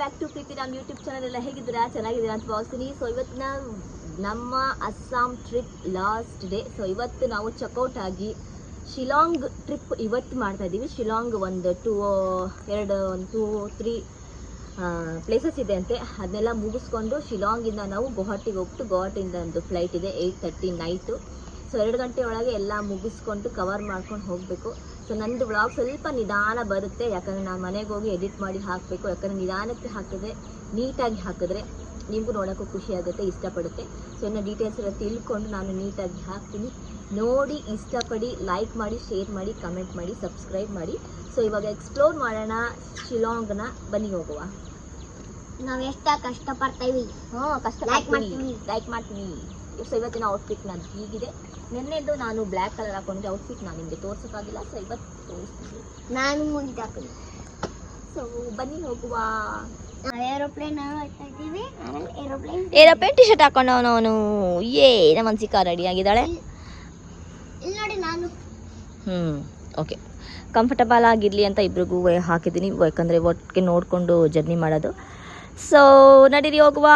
Back to ಪ್ರೀತಿ ನಮ್ಮ YouTube channel. ಎಲ್ಲ ಹೇಗಿದ್ದೀರಾ? ಚೆನ್ನಾಗಿದ್ದೀರಾ ಅಂತ ಭಾವಿಸ್ತೀನಿ. ಸೊ ಇವತ್ತಿನ ನಮ್ಮ Assam trip last day. So ಇವತ್ತು ನಾವು ಚೆಕ್ಔಟ್ ಆಗಿ ಶಿಲಾಂಗ್ ಟ್ರಿಪ್ ಇವತ್ತು ಮಾಡ್ತಾ ಇದ್ದೀವಿ. ಶಿಲಾಂಗ್ ಒಂದು 2-3 ಪ್ಲೇಸಸ್ ಇದೆ ಅಂತೆ. ಅದನ್ನೆಲ್ಲ ಮುಗಿಸ್ಕೊಂಡು ಶಿಲಾಂಗಿಂದ ನಾವು ಗುವಾಹಟಿಗೆ ಹೋಗ್ಬಿಟ್ಟು ಗುವಾಹಟಿಯಿಂದ ಒಂದು ಫ್ಲೈಟ್ ಇದೆ 8:30 ನೈಟು. ಸೊ 2 ಗಂಟೆ ಒಳಗೆ ಎಲ್ಲ ಮುಗಿಸ್ಕೊಂಡು ಕವರ್ ಮಾಡ್ಕೊಂಡು ಹೋಗಬೇಕು. ಸೊ ನಂದು ವ್ಲಾಗ್ ಸ್ವಲ್ಪ ನಿಧಾನ ಬರುತ್ತೆ, ಯಾಕಂದರೆ ನಾನು ಮನೆಗೆ ಹೋಗಿ ಎಡಿಟ್ ಮಾಡಿ ಹಾಕಬೇಕು. ಯಾಕಂದರೆ ನಿಧಾನಕ್ಕೆ ಹಾಕಿದ್ರೆ, ನೀಟಾಗಿ ಹಾಕಿದ್ರೆ ನಿಮಗೂ ನೋಡೋಕ್ಕೂ ಖುಷಿ ಆಗುತ್ತೆ, ಇಷ್ಟಪಡುತ್ತೆ. ಸೊ ಇನ್ನು ಡೀಟೇಲ್ಸ್ ಎಲ್ಲ ತಿಳ್ಕೊಂಡು ನಾನು ನೀಟಾಗಿ ಹಾಕ್ತೀನಿ. ನೋಡಿ, ಇಷ್ಟಪಡಿ, ಲೈಕ್ ಮಾಡಿ, ಶೇರ್ ಮಾಡಿ, ಕಮೆಂಟ್ ಮಾಡಿ, ಸಬ್ಸ್ಕ್ರೈಬ್ ಮಾಡಿ. ಸೊ ಇವಾಗ ಎಕ್ಸ್ಪ್ಲೋರ್ ಮಾಡೋಣ ಶಿಲಾಂಗ್ನ. ಬನ್ನಿ ಹೋಗುವ. ನಾವು ಎಷ್ಟು ಕಷ್ಟಪಡ್ತೀವಿ. ಲೈಕ್ ಮಾಡ್ತೀನಿ. ಸೊ ಇವತ್ತಿನ ಔಟ್ಫಿಟ್ ನಾನು ಹೀಗಿದೆ. ನಿನ್ನೆದು ನಾನು ಬ್ಲ್ಯಾಕ್ ಕಲರ್ ಹಾಕೊಂಡಿದ್ದೆ. ಔಟ್ಫಿಟ್ ನಾನು ನಿಮಗೆ ತೋರ್ಸೋಕ್ಕಾಗಿಲ್ಲ, ಸೊ ಇವತ್ತು ತೋರಿಸ್ತೀನಿ. ನಾನು ಮುಂದೆ ಹಾಕಿದ್ದೆ. ಸೊ ಬನ್ನಿ ಹೋಗುವ. ಏರೋಪ್ಲೇನ್ ಏರೋಪ್ಲೇನ್ ಟಿ ಶರ್ಟ್ ಹಾಕೊಂಡು ಅವನು ನಮ್ಮ ಅನ್ಸಿಕಾ ರೆಡಿ ಆಗಿದ್ದಾಳೆ. ಇಲ್ಲಿ ನೋಡಿ ನಾನು. ಓಕೆ, ಕಂಫರ್ಟಬಲ್ ಆಗಿರಲಿ ಅಂತ ಇಬ್ರಿಗೂ ಹಾಕಿದ್ದೀನಿ, ಯಾಕಂದರೆ ಒಟ್ಟಿಗೆ ನೋಡಿಕೊಂಡು ಜರ್ನಿ ಮಾಡೋದು. ಸೊ ನಡೀರಿ ಹೋಗುವ.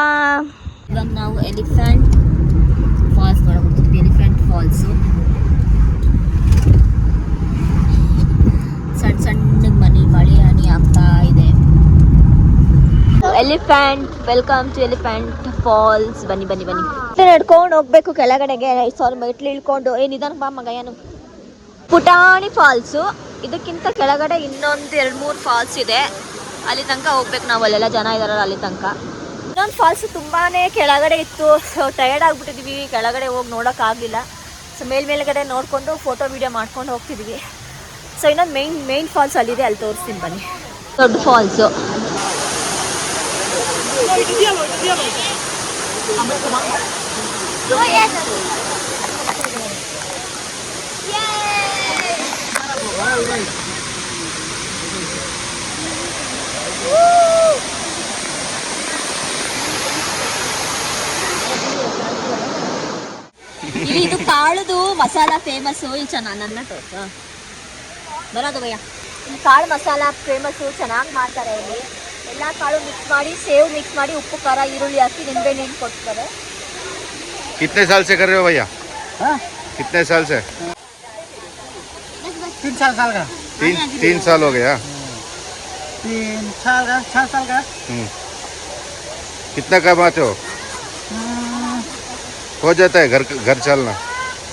ಇವಾಗ ನಾವು ಎಲಿಫೆಂಟ್ ಫಾಲ್ಸ್ ನೋಡೋಗ್ತೀವಿ. ಎಲಿಫೆಂಟ್ ಫಾಲ್ಸು ಸಣ್ಣ ಸಣ್ಣ ಮಳೆ ಹನಿ ಆಗ್ತಾ ಇದೆ. Elephant, welcome to elephant falls. ಬನ್ನಿ ಬನ್ನಿ ಬನ್ನಿ. ನಡ್ಕೊಂಡು ಹೋಗ್ಬೇಕು ಕೆಳಗಡೆಗೆ. ಮೆಟ್ಲು ಇಳ್ಕೊಂಡು ಏನಿದಾನ ಬಾ ಮಗ. ಏನು ಪುಟಾಣಿ ಫಾಲ್ಸು. ಇದಕ್ಕಿಂತ ಕೆಳಗಡೆ ಇನ್ನೊಂದು 2-3 ಫಾಲ್ಸ್ ಇದೆ. ಅಲ್ಲಿ ತನಕ ಹೋಗ್ಬೇಕು ನಾವು. ಅಲ್ಲೆಲ್ಲ ಜನ ಇದಾರಲ್ಲ ಅಲ್ಲಿ ತನಕ. ಇನ್ನೊಂದು ಫಾಲ್ಸ್ ತುಂಬಾ ಕೆಳಗಡೆ ಇತ್ತು. ಸೊ ಟಯರ್ಡ್ ಆಗಿಬಿಟ್ಟಿದ್ವಿ, ಕೆಳಗಡೆ ಹೋಗಿ ನೋಡೋಕ್ಕಾಗಲಿಲ್ಲ. ಸೊ ಮೇಲ್ಗಡೆ ನೋಡಿಕೊಂಡು ಫೋಟೋ ವೀಡಿಯೋ ಮಾಡ್ಕೊಂಡು ಹೋಗ್ತಿದ್ವಿ. ಸೊ ಇನ್ನೊಂದು ಮೇನ್ ಫಾಲ್ಸ್ ಅಲ್ಲಿದೆ, ಅಲ್ಲಿ ತೋರಿಸ್ತೀನಿ ಬನ್ನಿ. ದೊಡ್ಡ ಫಾಲ್ಸು. ಇದು ಕಾಳುದು ಮಸಾಲ ಫೇಮಸ್ಸು. ಇಲ್ಲಿ ಚೆನ್ನಾಗಿ ನನ್ನ ಬರೋದು ಭಯ್ಯ. ಈ ಕಾಳು ಮಸಾಲ ಫೇಮಸ್ಸು, ಚೆನ್ನಾಗಿ ಮಾಡ್ತಾರೆ ಇಲ್ಲಿ. ಎಲ್ಲ ಕಾಳು ಮಿಕ್ಸ್ ಮಾಡಿ, ಸೇವ್ ಮಿಕ್ಸ್ ಮಾಡಿ, ಉಪ್ಪು ಖಾರ ಈರುಳ್ಳಿ ಹಾಕಿ ನಿಂಬೆಹಣ್ಣು ಕೊಡ್ತಾರೆ. कितने साल से कर रहे हो भैया? कितने साल से? 3 साल का। 3 साल हो गया। 3 साल का, 6 साल का। कितना कमाते हो? हो जाता है घर चलना?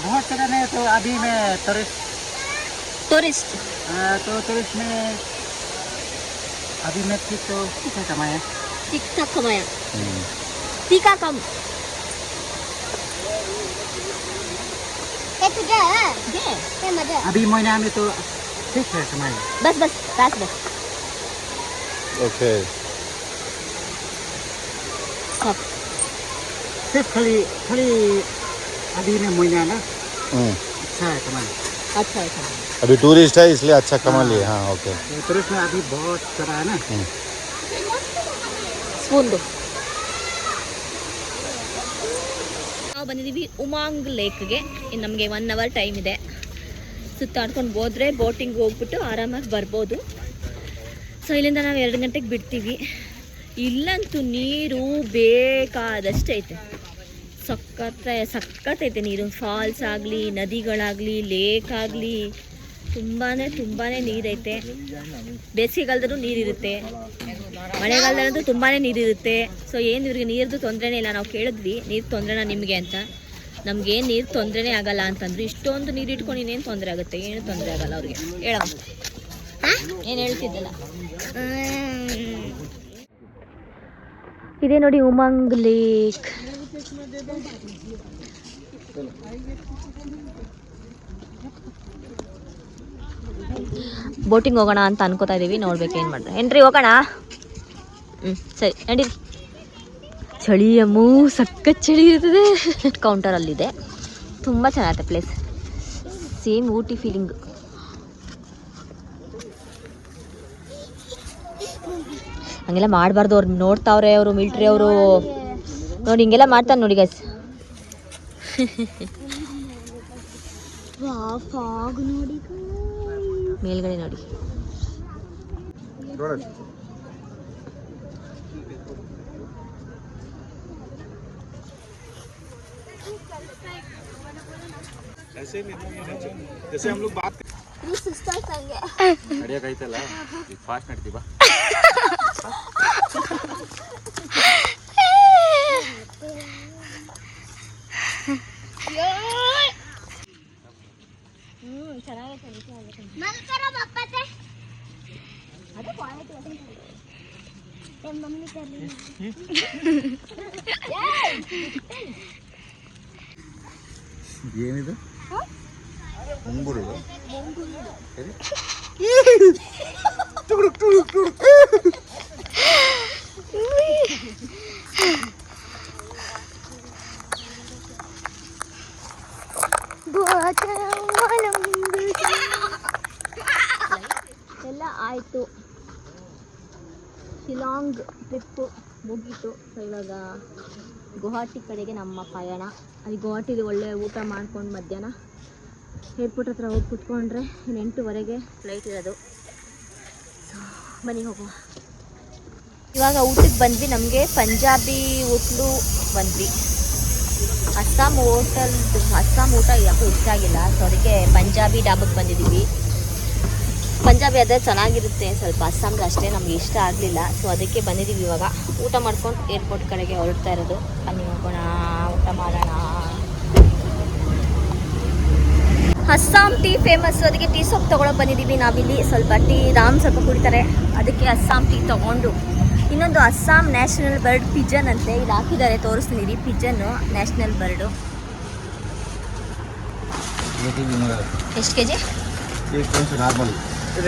बहुत जगह नहीं, तो अभी मैं टूरिस्ट तो टूरिस्ट में अभी मैं ठीक तो कितना कमाया? ठीक ठाक कमाया। टीका कम अभी महीना में तो ठीक है कमाया। बस ओके। सिर्फ खाली अभी में महीना ना अच्छा है कमाया। अच्छा है। अभी टूरिस्ट है इसलिए अच्छा कमा लिए। हाँ ओके। टूरिस्ट में अभी बहुत जगह है ना। स्पून दो. ನಾವು ಬಂದಿದ್ದೀವಿ ಉಮಾಂಗ್ ಲೇಕ್ಗೆ. ಇನ್ನು ನಮಗೆ 1 hour ಟೈಮ್ ಇದೆ. ಸುತ್ತಾಡ್ಕೊಂಡು ಹೋದರೆ ಬೋಟಿಂಗ್ ಹೋಗ್ಬಿಟ್ಟು ಆರಾಮಾಗಿ ಬರ್ಬೋದು. ಸೊ ಇಲ್ಲಿಂದ ನಾವು 2 ಗಂಟೆಗೆ ಬಿಡ್ತೀವಿ. ಇಲ್ಲಂತೂ ನೀರು ಬೇಕಾದಷ್ಟು ಐತೆ. ಸಕ್ಕತ್ತೈತೆ ನೀರು. ಫಾಲ್ಸ್ ಆಗಲಿ, ನದಿಗಳಾಗಲಿ, ಲೇಕ್ ಆಗಲಿ, ತುಂಬಾ ನೀರೈತೆ. ಬೇಸಿಗೆಗಾಲದಲ್ಲೂ ನೀರಿರುತ್ತೆ, ಮಳೆಗಾಲದಲ್ಲಂತೂ ತುಂಬಾ ನೀರಿರುತ್ತೆ. ಸೊ ಏನು ಇವ್ರಿಗೆ ನೀರ್ದು ತೊಂದರೆನೇ ಇಲ್ಲ. ನಾವು ಕೇಳಿದ್ವಿ ನೀರು ತೊಂದರೆನಾ ನಿಮಗೆ ಅಂತ. ನಮಗೇನು ನೀರು ತೊಂದರೆನೇ ಆಗಲ್ಲ ಅಂತಂದ್ರು. ಇಷ್ಟೊಂದು ನೀರು ಇಟ್ಕೊಂಡು ಇನ್ನೇನು ತೊಂದರೆ ಆಗುತ್ತೆ? ಏನು ತೊಂದರೆ ಆಗಲ್ಲ ಅವ್ರಿಗೆ. ಹೇಳಮ್ಮ, ಏನು ಹೇಳ್ತಿದ್ದಲ್ಲ. ಇದೇ ನೋಡಿ ಉಮಂಗ್ ಲೇಕ್. ಬೋಟಿಂಗ್ ಹೋಗೋಣ ಅಂತ ಅನ್ಕೋತಾ ಇದ್ದೀವಿ. ನೋಡ್ಬೇಕು ಏನು ಮಾಡ್ತಾರೆ. ಏನ್ರಿ ಹೋಗೋಣ? ಸರಿ ನಡೀರಿ. ಚಳಿ ಅಮ್ಮೂ, ಸಖತ್ ಚಳಿ ಇರ್ತದೆ. ಕೌಂಟರ್ ಅಲ್ಲಿದೆ, ತುಂಬ ಚೆನ್ನಾಗಿದೆ ಪ್ಲೇಸ್. Same Ooty feeling. ಹಂಗೆಲ್ಲ ಮಾಡಬಾರ್ದು. ಅವ್ರು ನೋಡ್ತಾವ್ರೆ, ಅವರು ಮಿಲ್ಟ್ರಿ ಅವರು ನೋಡಿ ಹಿಂಗೆಲ್ಲ ಮಾಡ್ತಾನೆ ನೋಡಿ ಗೈಸ್. ಮೇಲ್ಗಡೆ ನೋಡಿ. ಈ ಸಿಸ್ಟರ್ಸ್ ಹಂಗೆ ನಡೆಯೋಕೈತಲ್ಲ ಈಗ ಫಾಸ್ಟ್ ನಡ್ತೀವಿ ಬಾ. ನಮಸ್ಕಾರ ಬಪ್ಪತ್ತೆ ಮಮ್ಮಿ ಕರ್ಲಿ ಏನಿದು ಮುಂಗುರು ಎಲ್ಲ ಆಯಿತು. ಶಿಲಾಂಗ್ ಟ್ರಿಪ್ಪು ಮುಗೀತು. ಸೊ ಇವಾಗ ಗುವಾಹಟಿ ಕಡೆಗೆ ನಮ್ಮ ಪಯಣ. ಅಲ್ಲಿ ಗುವಾಹಟಿಲಿ ಒಳ್ಳೆ ಊಟ ಮಾಡ್ಕೊಂಡು ಮಧ್ಯಾಹ್ನ ಏರ್ಪೋರ್ಟ್ ಹತ್ರ ಹೋಗಿ ಕುತ್ಕೊಂಡ್ರೆ ಇನ್ನು 8:30ಗೆ ಫ್ಲೈಟ್ ಇರೋದು. ಸೊ ಬನ್ನಿ ಹೋಗುವ. ಇವಾಗ ಊಟಕ್ಕೆ ಬಂದ್ವಿ. ನಮಗೆ ಪಂಜಾಬಿ ಹೋಟ್ಲು ಬಂದ್ವಿ. ಅಸ್ಸಾಂ ಊಟ ಯಾಕೋ ಇಷ್ಟ ಆಗಿಲ್ಲ. ಸೊ ಅದಕ್ಕೆ ಪಂಜಾಬಿ ಡಾಬಕ್ಕೆ ಬಂದಿದ್ದೀವಿ. ಪಂಜಾಬಿ ಆದರೆ ಚೆನ್ನಾಗಿರುತ್ತೆ, ಸ್ವಲ್ಪ ಅಸ್ಸಾಂದು ಅಷ್ಟೇ ನಮ್ಗೆ ಇಷ್ಟ ಆಗಲಿಲ್ಲ. ಸೊ ಅದಕ್ಕೆ ಬಂದಿದ್ದೀವಿ. ಇವಾಗ ಊಟ ಮಾಡ್ಕೊಂಡು ಏರ್ಪೋರ್ಟ್ ಕಡೆಗೆ ಹೊರಡ್ತಾ ಇರೋದು. ಅಲ್ಲಿ ಹೋಗೋಣ, ಊಟ ಮಾಡೋಣ. ಅಸ್ಸಾಂ ಟೀ ಫೇಮಸ್ಸು, ಅದಕ್ಕೆ ಟೀ ಸೊಪ್ಪು ತೊಗೊಳಕ್ಕೆ ಬಂದಿದ್ದೀವಿ ನಾವಿಲ್ಲಿ. ಸ್ವಲ್ಪ ಟೀ ಸ್ವಲ್ಪ ಕುಡಿತಾರೆ, ಅದಕ್ಕೆ ಅಸ್ಸಾಂ ಟೀ ತೊಗೊಂಡು. ಇನ್ನೊಂದು ಅಸ್ಸಾಂ ನ್ಯಾಷನಲ್ ಬರ್ಡ್ ಪಿಜನ್ ಅಂತೆ, ಇಲ್ಲಿ ಹಾಕಿದ್ದಾರೆ, ತೋರಿಸ್ತೀನಿ. Pigeon national bird. ಎಷ್ಟು K G? Normal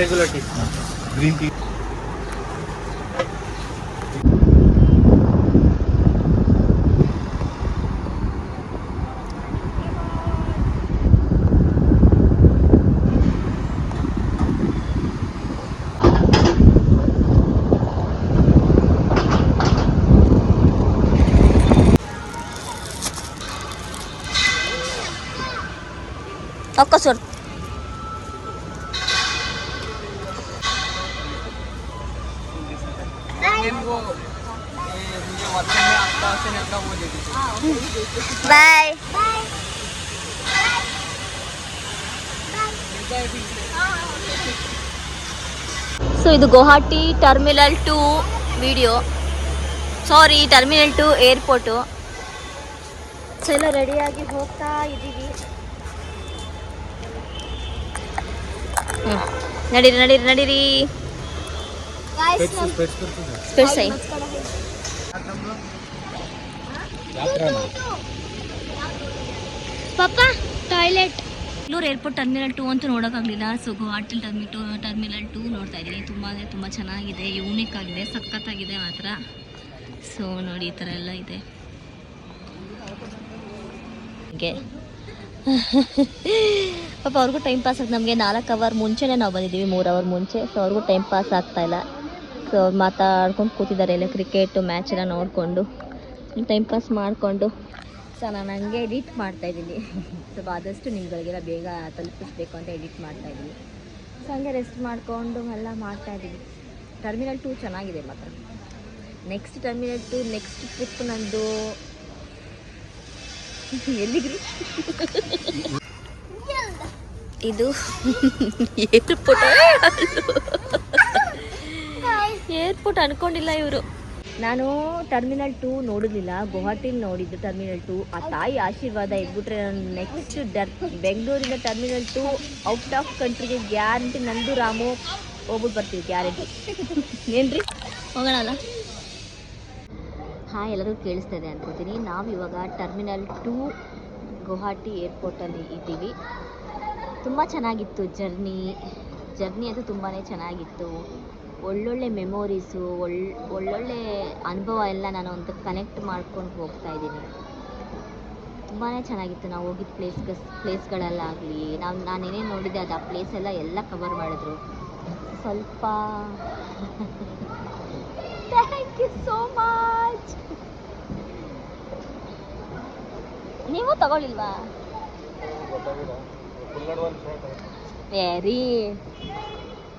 regular tea, green tea. ಒಕ್ಕ ಸರ್ ಬಾಯ್. ಸೊ ಇದು Guwahati terminal 2 video, sorry terminal 2 airport. So ಎಲ್ಲ ರೆಡಿಯಾಗಿ ಹೋಗ್ತಾ ಇದ್ದೀವಿ. ನಡೀರಿ ನಡೀರಿ ನಡೀರಿ. ಸ್ಪೆಡ್ಸೈ ಪಪ್ಪ ಟಾಯ್ಲೆಟ್. ಬೆಂಗಳೂರು ಏರ್ಪೋರ್ಟ್ ಟರ್ಮಿನಲ್ 2 ಅಂತೂ ನೋಡೋಕ್ಕಾಗಲಿಲ್ಲ. ಸೊ ಗುವಾಹಟಿ ಟರ್ಮಿನಲ್ 2 ನೋಡ್ತಾ ಇದ್ದೀನಿ. ತುಂಬ ಅಂದರೆ ತುಂಬ ಚೆನ್ನಾಗಿದೆ, ಯೂನಿಕ್ ಆಗಿದೆ, ಸಖತ್ತಾಗಿದೆ ಮಾತ್ರ. ಸೊ ನೋಡಿ ಈ ಥರ ಎಲ್ಲ ಇದೆ. ಹೀಗೆ ಪಾಪ ಅವ್ರಿಗೂ ಟೈಮ್ ಪಾಸ್ ಆಗ್ತದೆ. ನಮಗೆ 4 ಅವರ್ ಮುಂಚೆನೇ ನಾವು ಬಂದಿದ್ದೀವಿ, 3 ಅವರ್ ಮುಂಚೆ. ಸೊ ಅವ್ರಿಗೂ ಟೈಮ್ ಪಾಸ್ ಆಗ್ತಾಯಿಲ್ಲ. ಸೊ ಅವ್ರು ಮಾತಾಡ್ಕೊಂಡು ಕೂತಿದ್ದಾರೆ, ಎಲ್ಲ ಕ್ರಿಕೆಟು ಮ್ಯಾಚ್ ಎಲ್ಲ ನೋಡಿಕೊಂಡು ಟೈಮ್ ಪಾಸ್ ಮಾಡಿಕೊಂಡು. ಸೊ ನಾನು ಹಂಗೆ ಎಡಿಟ್ ಮಾಡ್ತಾಯಿದ್ದೀನಿ. ಸ್ವಲ್ಪ ಆದಷ್ಟು ನಿಮ್ಗಳಿಗೆಲ್ಲ ಬೇಗ ತಲುಪಿಸ್ಬೇಕು ಅಂತ ಎಡಿಟ್ ಮಾಡ್ತಾಯಿದ್ದೀನಿ. ಸೊ ಹಂಗೆ ರೆಸ್ಟ್ ಮಾಡಿಕೊಂಡು ಎಲ್ಲ ಮಾಡ್ತಾಯಿದ್ದೀನಿ. ಟರ್ಮಿನಲ್ 2 ಚೆನ್ನಾಗಿದೆ ಮಾತ್ರ. ನೆಕ್ಸ್ಟ್ ಟರ್ಮಿನಲ್ 2 ನೆಕ್ಸ್ಟ್ ಟ್ರಿಪ್ ನಂದು ಎಲ್ಲಿಗ್ರಿ? ಇದು ಏರ್ಪೋರ್ಟ್ ಅನ್ಕೊಂಡಿಲ್ಲ ಇವರು. ನಾನು ಟರ್ಮಿನಲ್ 2 ನೋಡಿರಲಿಲ್ಲ, ಗುವಾಹಟಿಲಿ ನೋಡಿದ್ದು ಟರ್ಮಿನಲ್ 2. ಆ ತಾಯಿ ಆಶೀರ್ವಾದ ಇದ್ಬಿಟ್ರೆ ನಾನು ನೆಕ್ಸ್ಟ್ ಬೆಂಗಳೂರಿಂದ ಟರ್ಮಿನಲ್ 2 ಔಟ್ ಆಫ್ ಕಂಟ್ರಿಗೆ ಗ್ಯಾರಂಟಿ ನಂದು ರಾಮು ಹೋಗ್ಬಿಟ್ಟು ಬರ್ತೀವಿ, ಗ್ಯಾರಂಟಿ. ಏನ್ರಿ ಹೋಗೋಣ ಅಲ್ಲ? ಹಾಂ, ಎಲ್ಲರಿಗೂ ಕೇಳಿಸ್ತಾ ಇದೆ ಅನ್ಕೋತೀನಿ. ನಾವು ಇವಾಗ ಟರ್ಮಿನಲ್ 2 ಗುವಾಹಟಿ ಏರ್ಪೋರ್ಟಲ್ಲಿ ಇದ್ದೀವಿ. ತುಂಬ ಚೆನ್ನಾಗಿತ್ತು ಜರ್ನಿ ಅಂತೂ ತುಂಬಾ ಚೆನ್ನಾಗಿತ್ತು. ಒಳ್ಳೊಳ್ಳೆ ಮೆಮೊರೀಸು, ಒಳ್ಳೊಳ್ಳೆ ಅನುಭವ ಎಲ್ಲ ನಾನು ಒಂದು ಕನೆಕ್ಟ್ ಮಾಡ್ಕೊಂಡು ಹೋಗ್ತಾ ಇದ್ದೀನಿ. ತುಂಬಾ ಚೆನ್ನಾಗಿತ್ತು. ನಾವು ಹೋಗಿದ್ದ ಪ್ಲೇಸ್ಗಳಲ್ಲಾಗಲಿ, ನಾನು ಏನೇನು ನೋಡಿದ್ದೆ ಅದು ಆ ಪ್ಲೇಸ್ ಎಲ್ಲ ಕವರ್ ಮಾಡಿದ್ರು. ಸ್ವಲ್ಪ ಥ್ಯಾಂಕ್ ಯು ಸೋ ಮಚ್. ನೀವು ತಗೊಳ್ಳಿಲ್ವಾ? ರೀ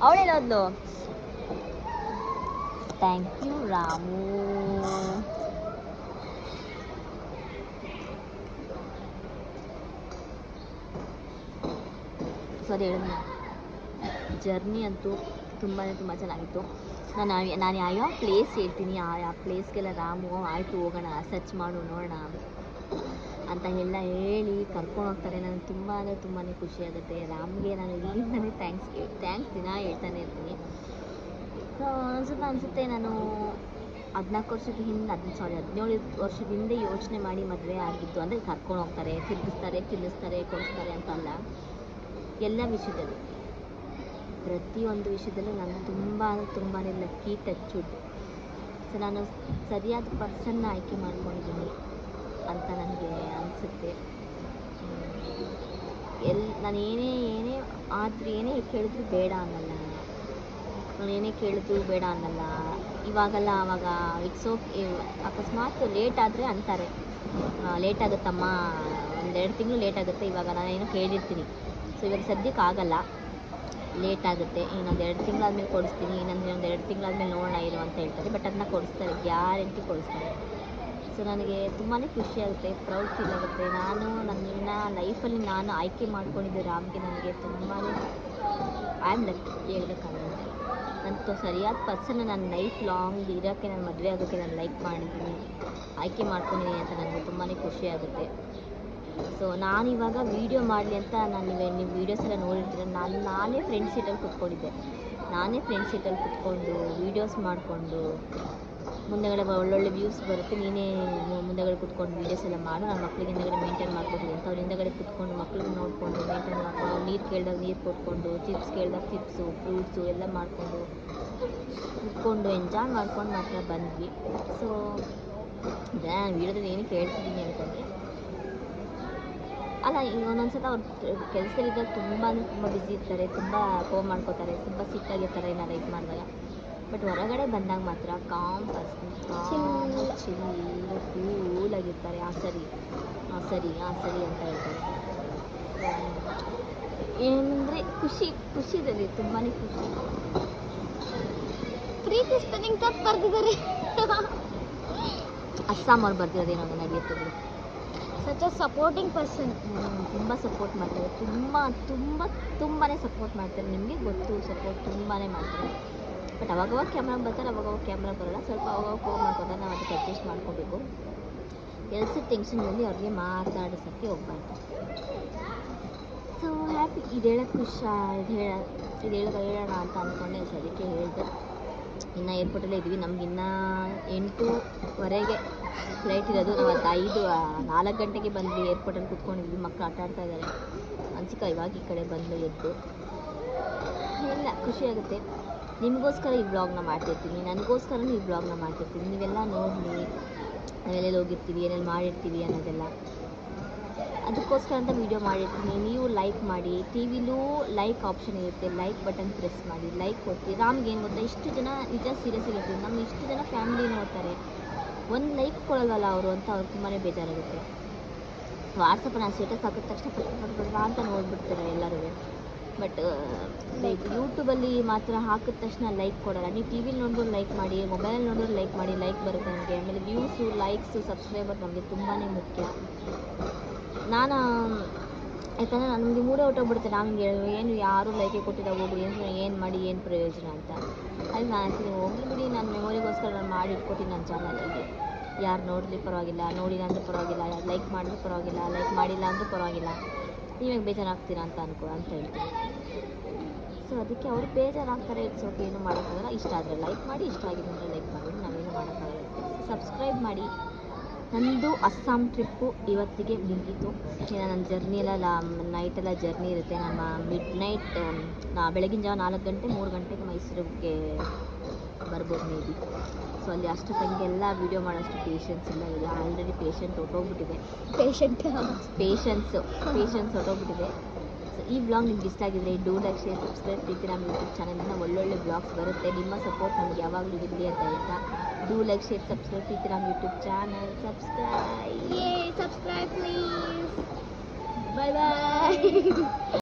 ಅವಳೇನೋದ್ಲು. Thank you Ramu. ಸಾರಿ ಹೇಳಿದ್ನ ಜರ್ನಿ ಅಂತೂ ತುಂಬಾ ತುಂಬ ಚೆನ್ನಾಗಿತ್ತು. ನಾನು ಯಾವ್ಯಾವ ಪ್ಲೇಸ್ ಹೇಳ್ತೀನಿ ಆ ಪ್ಲೇಸ್ಗೆಲ್ಲ ರಾಮು ಆಯಿತು ಹೋಗೋಣ ಸರ್ಚ್ ಮಾಡು ನೋಡೋಣ ಅಂತ ಎಲ್ಲ ಹೇಳಿ ಕರ್ಕೊಂಡು ಹೋಗ್ತಾರೆ. ನನಗೆ ತುಂಬ ಅಂದರೆ ತುಂಬಾ ಖುಷಿ ಆಗುತ್ತೆ. ರಾಮ್ಗೆ ನಾನು ಇಲ್ಲಿಂದಲೇ ಥ್ಯಾಂಕ್ಸ್ ದಿನ ಹೇಳ್ತಾನೆ ಇರ್ತೀನಿ. ಸೊ ಅನಿಸುತ್ತೆ ನಾನು 14 ವರ್ಷದ ಹಿಂದೆ 17 ವರ್ಷದ ಹಿಂದೆ ಯೋಚನೆ ಮಾಡಿ ಮದುವೆ ಆಗಿದ್ದು. ಅಂದರೆ ಕರ್ಕೊಂಡು ಹೋಗ್ತಾರೆ, ತಿನ್ನಿಸ್ತಾರೆ ಕೊಡಿಸ್ತಾರೆ ಅಂತಲ್ಲ, ಎಲ್ಲ ವಿಷಯದಲ್ಲೂ ಪ್ರತಿಯೊಂದು ವಿಷಯದಲ್ಲೂ ನಾನು ತುಂಬಾ ಲಕ್ಕಿ ಟಚ್ವುಡ್. ಸೊ ನಾನು ಸರಿಯಾದ ಪರ್ಸನ್ನ ಆಯ್ಕೆ ಮಾಡ್ಕೊಂಡಿದ್ದೀನಿ ಅಂತ ನನಗೆ ಅನಿಸುತ್ತೆ. ನಾನು ಏನೇ ಆದರೂ ಏನೇ ಕೇಳಿದ್ರು ಬೇಡ ಅನ್ನಲ್ಲ. ನಾನು ಏನೇ ಕೇಳಿದ್ರು ಬೇಡ ಅನ್ನಲ್ಲ. ಇವಾಗಲ್ಲ ಆವಾಗ ಇಟ್ಸ್ ಓಕೆ. ಅಕಸ್ಮಾತ್ ಲೇಟ್ ಆದರೆ ಅಂತಾರೆ, ಲೇಟ್ ಆಗುತ್ತಮ್ಮ, 1-2 ತಿಂಗಳು ಲೇಟ್ ಆಗುತ್ತೆ. ಇವಾಗ ನಾನೇನೋ ಕೇಳಿರ್ತೀನಿ, ಸೊ ಇವಾಗ ಸದ್ಯಕ್ಕೆ ಆಗಲ್ಲ, ಲೇಟ್ ಆಗುತ್ತೆ, ಇನ್ನೊಂದು 2 ತಿಂಗಳಾದ್ಮೇಲೆ ಕೊಡಿಸ್ತೀನಿ, ಇನ್ನೊಂದು 2 ತಿಂಗಳಾದ್ಮೇಲೆ ನೋಡೋಣ ಇರು ಅಂತ ಹೇಳ್ತಾರೆ. ಬಟ್ ಅದನ್ನ ಕೊಡಿಸ್ತಾರೆ, ಗ್ಯಾರಂಟಿ ಕೊಡಿಸ್ತಾರೆ. ಸೊ ನನಗೆ ತುಂಬಾ ಖುಷಿ ಆಗುತ್ತೆ, ಪ್ರೌಡ್ ಫೀಲ್ ಆಗುತ್ತೆ. ನನ್ನ ಲೈಫಲ್ಲಿ ನಾನು ಆಯ್ಕೆ ಮಾಡ್ಕೊಂಡಿದ್ದೆ ರಾಮ್ಗೆ ನನಗೆ ತುಂಬಾ ಐ ಆಮ್ ಲಕ್ಕಿ ಹೇಳ್ಬೇಕಾದ್ರೆ. ನಾನು ಸರಿಯಾದ ಪರ್ಸನ್ನ ನನ್ನ ಲೈಫ್ ಲಾಂಗ್ ಇರೋಕ್ಕೆ, ನಾನು ಮದುವೆ ಆಗೋಕ್ಕೆ ನಾನು ಲೈಕ್ ಮಾಡಿದ್ದೀನಿ, ಆಯ್ಕೆ ಮಾಡ್ಕೊಂಡಿದ್ದೀನಿ ಅಂತ ನನಗೆ ತುಂಬಾ ಖುಷಿ ಆಗುತ್ತೆ. ಸೊ ನಾನಿವಾಗ ವೀಡಿಯೋ ಮಾಡಲಿ ಅಂತ ನೀವು ವೀಡಿಯೋಸ್ ಎಲ್ಲ ನೋಡಿರ್ತೀರ, ನಾನೇ ಫ್ರೆಂಡ್ ಸೀಟಲ್ಲಿ ಕುತ್ಕೊಂಡಿದ್ದೆ. ಕುತ್ಕೊಂಡು ವೀಡಿಯೋಸ್ ಮಾಡಿಕೊಂಡು ಮುಂದೆಗಡೆ ಒಳ್ಳೊಳ್ಳೆ ವ್ಯೂಸ್ ಬರುತ್ತೆ, ನೀನೇ ಮುಂದೆಗಡೆ ಕುತ್ಕೊಂಡು ವೀಡಿಯೋಸ್ ಎಲ್ಲ ಮಾಡು, ನಾನು ಮಕ್ಳಿಗೆ ಹಿಂದೆಗಡೆ ಮೇಂಟೈನ್ ಮಾಡ್ಕೊಡ್ತೀನಿ ಅಂತ. ಅವ್ರು ಹಿಂದೆಗಡೆ ಕುತ್ಕೊಂಡು ಮಕ್ಳಿಗೆ ನೋಡಿಕೊಂಡು ಮೇಂಟೈನ್ ಮಾಡ್ಕೊಂಡು, ನೀರು ಕೇಳಿದಾಗ ನೀರು ಕೊಟ್ಕೊಂಡು, ಚಿಪ್ಸ್ ಕೇಳಿದಾಗ ಚಿಪ್ಸು ಫ್ರೂಟ್ಸು ಎಲ್ಲ ಮಾಡಿಕೊಂಡು ಕುತ್ಕೊಂಡು ಎಂಜಾಯ್ ಮಾಡ್ಕೊಂಡು ಮಾತ್ರ ಬಂದ್ವಿ. ಸೊ ವೀಡಿಯೋದಲ್ಲಿ ಏನಕ್ಕೆ ಹೇಳ್ತಿದ್ದೀನಿ ಅಂತಂದರೆ, ಅಲ್ಲ ಈಗ ಒಂದೊಂದ್ಸಲ ಅವ್ರು ಕೆಲಸದಲ್ಲಿದ್ದಾಗ ತುಂಬ ಬ್ಯುಸಿ ಇರ್ತಾರೆ, ತುಂಬ ಕೋಪ ಮಾಡ್ಕೋತಾರೆ, ತುಂಬ ಸಿಟ್ಟಾಗಿರ್ತಾರೆ ಏನಾರು ಇದು ಮಾಡಿದಾಗ. ಬಟ್ ಹೊರಗಡೆ ಬಂದಾಗ ಮಾತ್ರ ಕಾಮ್ ಪರ್ಸನ್, ಚಿಲ್ಲು ಕೂಲಾಗಿರ್ತಾರೆ. ಸರಿ ಅಂತ ಹೇಳ್ತಾರೆ. ಏನಂದರೆ ಖುಷಿದಲ್ಲಿ ತುಂಬಾ ಖುಷಿ. ಪ್ರೀತಿ ಸ್ಪೆಲ್ಲಿಂಗ್ ತಪ್ಪು ಬರ್ದಿದ್ದಾರೆ. ಅಸ್ಸಾಂ ಅವ್ರು ಬರ್ದಿರೋದೇನೋ ನಡೆಯುತ್ತೆ. Such a supporting person. ತುಂಬ ಸಪೋರ್ಟ್ ಮಾಡ್ತಾರೆ, ತುಂಬಾ ಸಪೋರ್ಟ್ ಮಾಡ್ತಾರೆ. ನಿಮಗೆ ಗೊತ್ತು, ಸಪೋರ್ಟ್ ತುಂಬಾ ಮಾಡ್ತಾರೆ. ಬಟ್ ಅವಾಗವಾಗ ಕ್ಯಾಮ್ರಾ ಬರ್ತಾರೆ, ಅವಾಗವಾಗ ಕ್ಯಾಮ್ರಾ ಬರೋಲ್ಲ. ಸ್ವಲ್ಪ ಅವಾಗ ಕೋಪ ಮಾಡ್ಕೊತಾರೆ, ನಾವು ಅದಕ್ಕೆ ಅಡ್ಜಸ್ಟ್ ಮಾಡ್ಕೋಬೇಕು. ಕೆಲಸದ ಟೆನ್ಷನ್ನಲ್ಲಿ ಅವ್ರಿಗೆ ಮಾತಾಡಿಸೋಕ್ಕೆ ಹೋಗ್ಬಾರ್ದು. So happy. ಇದು ಹೇಳೋಣ ಅಂತ ಅಂದ್ಕೊಂಡೆ, ಅದಕ್ಕೆ ಹೇಳಿದೆ. ಇನ್ನು ಏರ್ಪೋರ್ಟಲ್ಲೇ ಇದ್ವಿ, ನಮಗಿನ್ನೂ 8:00 ಫ್ಲೈಟ್ ಇರೋದು. ನಾವು 4 ಗಂಟೆಗೆ ಬಂದ್ವಿ, ಏರ್ಪೋರ್ಟಲ್ಲಿ ಕೂತ್ಕೊಂಡಿದ್ವಿ, ಮಕ್ಕಳು ಆಟ ಆಡ್ತಾ ಇದ್ದಾರೆ. ಅನ್ಸಿಕ ಇವಾಗ ಈ ಕಡೆ ಬಂದು ಎದ್ದು ಎಲ್ಲ ಖುಷಿಯಾಗುತ್ತೆ. ನಿಮಗೋಸ್ಕರ ಈ ಬ್ಲಾಗ್ನ ಮಾಡ್ತಿರ್ತೀನಿ, ನನಗೋಸ್ಕರನೂ ಈ ಬ್ಲಾಗ್ನ ಮಾಡ್ತಿರ್ತೀನಿ. ನೀವೆಲ್ಲ ನೋಡಲಿ, ನಾವೆಲ್ಲೆಲ್ಲಿ ಹೋಗಿರ್ತೀವಿ, ಏನೆಲ್ಲಿ ಮಾಡಿರ್ತೀವಿ ಅನ್ನೋದೆಲ್ಲ, ಅದಕ್ಕೋಸ್ಕರ ಅಂತ ವೀಡಿಯೋ ಮಾಡಿರ್ತೀನಿ. ನೀವು ಲೈಕ್ ಮಾಡಿ, ಟಿ ವಿಲೂ ಲೈಕ್ ಆಪ್ಷನ್ ಇರುತ್ತೆ, ಲೈಕ್ ಬಟನ್ ಪ್ರೆಸ್ ಮಾಡಿ, ಲೈಕ್ ಕೊಡ್ತೀವಿ. ರಾಮ್ಗೆ ಏನು ಗೊತ್ತಾ, ಇಷ್ಟು ಜನ ನಿಜ ಸೀರಿಯಸ್ ಆಗಿರ್ತೀವಿ, ನಮ್ಮ ಇಷ್ಟು ಜನ ಫ್ಯಾಮಿಲಿ ನೋಡ್ತಾರೆ, ಒಂದು ಲೈಕ್ ಕೊಡೋಲ್ಲಲ್ಲ ಅವರು ಅಂತ ಅವ್ರಿಗೆ ತುಂಬಾ ಬೇಜಾರಾಗುತ್ತೆ. ವಾಟ್ಸಪ್ ನಾನು ಸ್ಟೇಟಸ್ ಹಾಕಿದ ತಕ್ಷಣ ಪಟ್ಟ ಅಂತ ನೋಡ್ಬಿಡ್ತಾರೆ ಎಲ್ಲರೂ. ಬಟ್ ಯೂಟ್ಯೂಬಲ್ಲಿ ಮಾತ್ರ ಹಾಕಿದ ತಕ್ಷಣ ಲೈಕ್ ಕೊಡೋಲ್ಲ. ನೀವು ಟಿ ವಿಲಿ ನೋಡಿದ್ರು ಲೈಕ್ ಮಾಡಿ, ಮೊಬೈಲಲ್ಲಿ ನೋಡಿದ್ರು ಲೈಕ್ ಮಾಡಿ, ಲೈಕ್ ಬರುತ್ತೆ ನನಗೆ. ಆಮೇಲೆ ವ್ಯೂಸು, ಲೈಕ್ಸು, ಸಬ್ಸ್ಕ್ರೈಬರ್ ನಮಗೆ ತುಂಬಾ ಮುಖ್ಯ. ಯಾಕಂದರೆ ನಮಗೆ ಮೂಡೇ ಹೊಟ್ಟೋಗ್ಬಿಡುತ್ತೆ. ನಮಗೆ ಏನು ಯಾರೂ ಲೈಕೆ ಕೊಟ್ಟಿಲ್ಲ, ಹೋಗು ಏನು ಮಾಡಿ ಏನು ಪ್ರಯೋಜನ ಅಂತ. ಅಲ್ಲಿ ನಾನು ಅಂತೀನಿ, ಹೋಗಿ ಬಿಡಿ, ನನ್ನ ಮೆಮೊರಿಗೋಸ್ಕರ ನಾನು ಮಾಡಿ ಇಟ್ಕೊತೀನಿ ನನ್ನ ಚಾನಲಲ್ಲಿ. ಯಾರು ನೋಡಲಿ ಪರವಾಗಿಲ್ಲ, ನೋಡಿಲ್ಲ ಅಂದರೂ ಪರವಾಗಿಲ್ಲ, ಲೈಕ್ ಮಾಡಿದ್ರು ಪರವಾಗಿಲ್ಲ, ಲೈಕ್ ಮಾಡಿಲ್ಲ ಅಂದರೂ ಪರವಾಗಿಲ್ಲ, ನೀವಾಗ ಬೇಜಾರಾಗ್ತೀರಾ ಅಂತ ಹೇಳ್ತೀನಿ. ಸೊ ಅದಕ್ಕೆ ಅವ್ರು ಬೇಜಾರಾಗ್ತಾರೆ. ಇಟ್ಸ್ ಓಕೆ, ಏನು ಮಾಡೋಕ್ಕಾಗಲ್ಲ. ಇಷ್ಟ ಆದರೆ ಲೈಕ್ ಮಾಡಿ, ಇಷ್ಟ ಆಗಿದೆ ಅಂದರೆ ಲೈಕ್ ಮಾಡಿ, ನಾವೇನು ಮಾಡೋಕ್ಕಾಗಲ್ಲ. ಸಬ್ಸ್ಕ್ರೈಬ್ ಮಾಡಿ. ನನ್ನದು ಅಸ್ಸಾಂ ಟ್ರಿಪ್ಪು ಇವತ್ತಿಗೆ ಮುಗೀತು. ಇನ್ನು ನನ್ನ ಜರ್ನಿಯೆಲ್ಲ ನೈಟೆಲ್ಲ ಜರ್ನಿ ಇರುತ್ತೆ. ನಮ್ಮ ಮಿಡ್-ನೈಟ್ ಬೆಳಗಿನ ಜಾವ 4 ಗಂಟೆ 3 ಗಂಟೆಗೆ ಮೈಸೂರಿಗೆ ಬರ್ಬೋದು ಮೇ ಬಿ. ಸೊ ಅಲ್ಲಿ ಅಷ್ಟು ತಂಗೆಲ್ಲ ವೀಡಿಯೋ ಮಾಡೋಷ್ಟು ಪೇಷನ್ಸ್ ಇಲ್ಲ. ಈಗ ಆಲ್ರೆಡಿ ಪೇಷನ್ಸ್ ಹೊಟ್ಟೋಗ್ಬಿಟ್ಟಿದೆ. ಪೇಷನ್ಸ್ ಹೊಟ್ಟೋಗ್ಬಿಟ್ಟಿದೆ. ಸೊ ಈ ಬ್ಲಾಗ್ ನಿಮ್ಗೆ ಇಷ್ಟ ಆಗಿದ್ರೆ ಡೂ ಲೈಕ್, ಶೇರ್, ಸಬ್ಸ್ಕ್ರೈಬ್. ಪ್ರೀತಿ ನಮ್ಮ ಯೂಟ್ಯೂಬ್ ಚಾನಲಿಂದ ಒಳ್ಳೊಳ್ಳೆ ಬ್ಲಾಗ್ಸ್ ಬರುತ್ತೆ. ನಿಮ್ಮ ಸಪೋರ್ಟ್ ನಮಗೆ ಯಾವಾಗಲೂ ಇರಲಿ ಅಂತ ಹೇಳ್ತಾ, ಡೂ ಲೈಕ್, ಶೇರ್, ಸಬ್ಸ್ಕ್ರೈಬ್. ಪ್ರೀತಿ ನಮ್ಮ YouTube channel subscribe please. Subscribe please. Bye bye.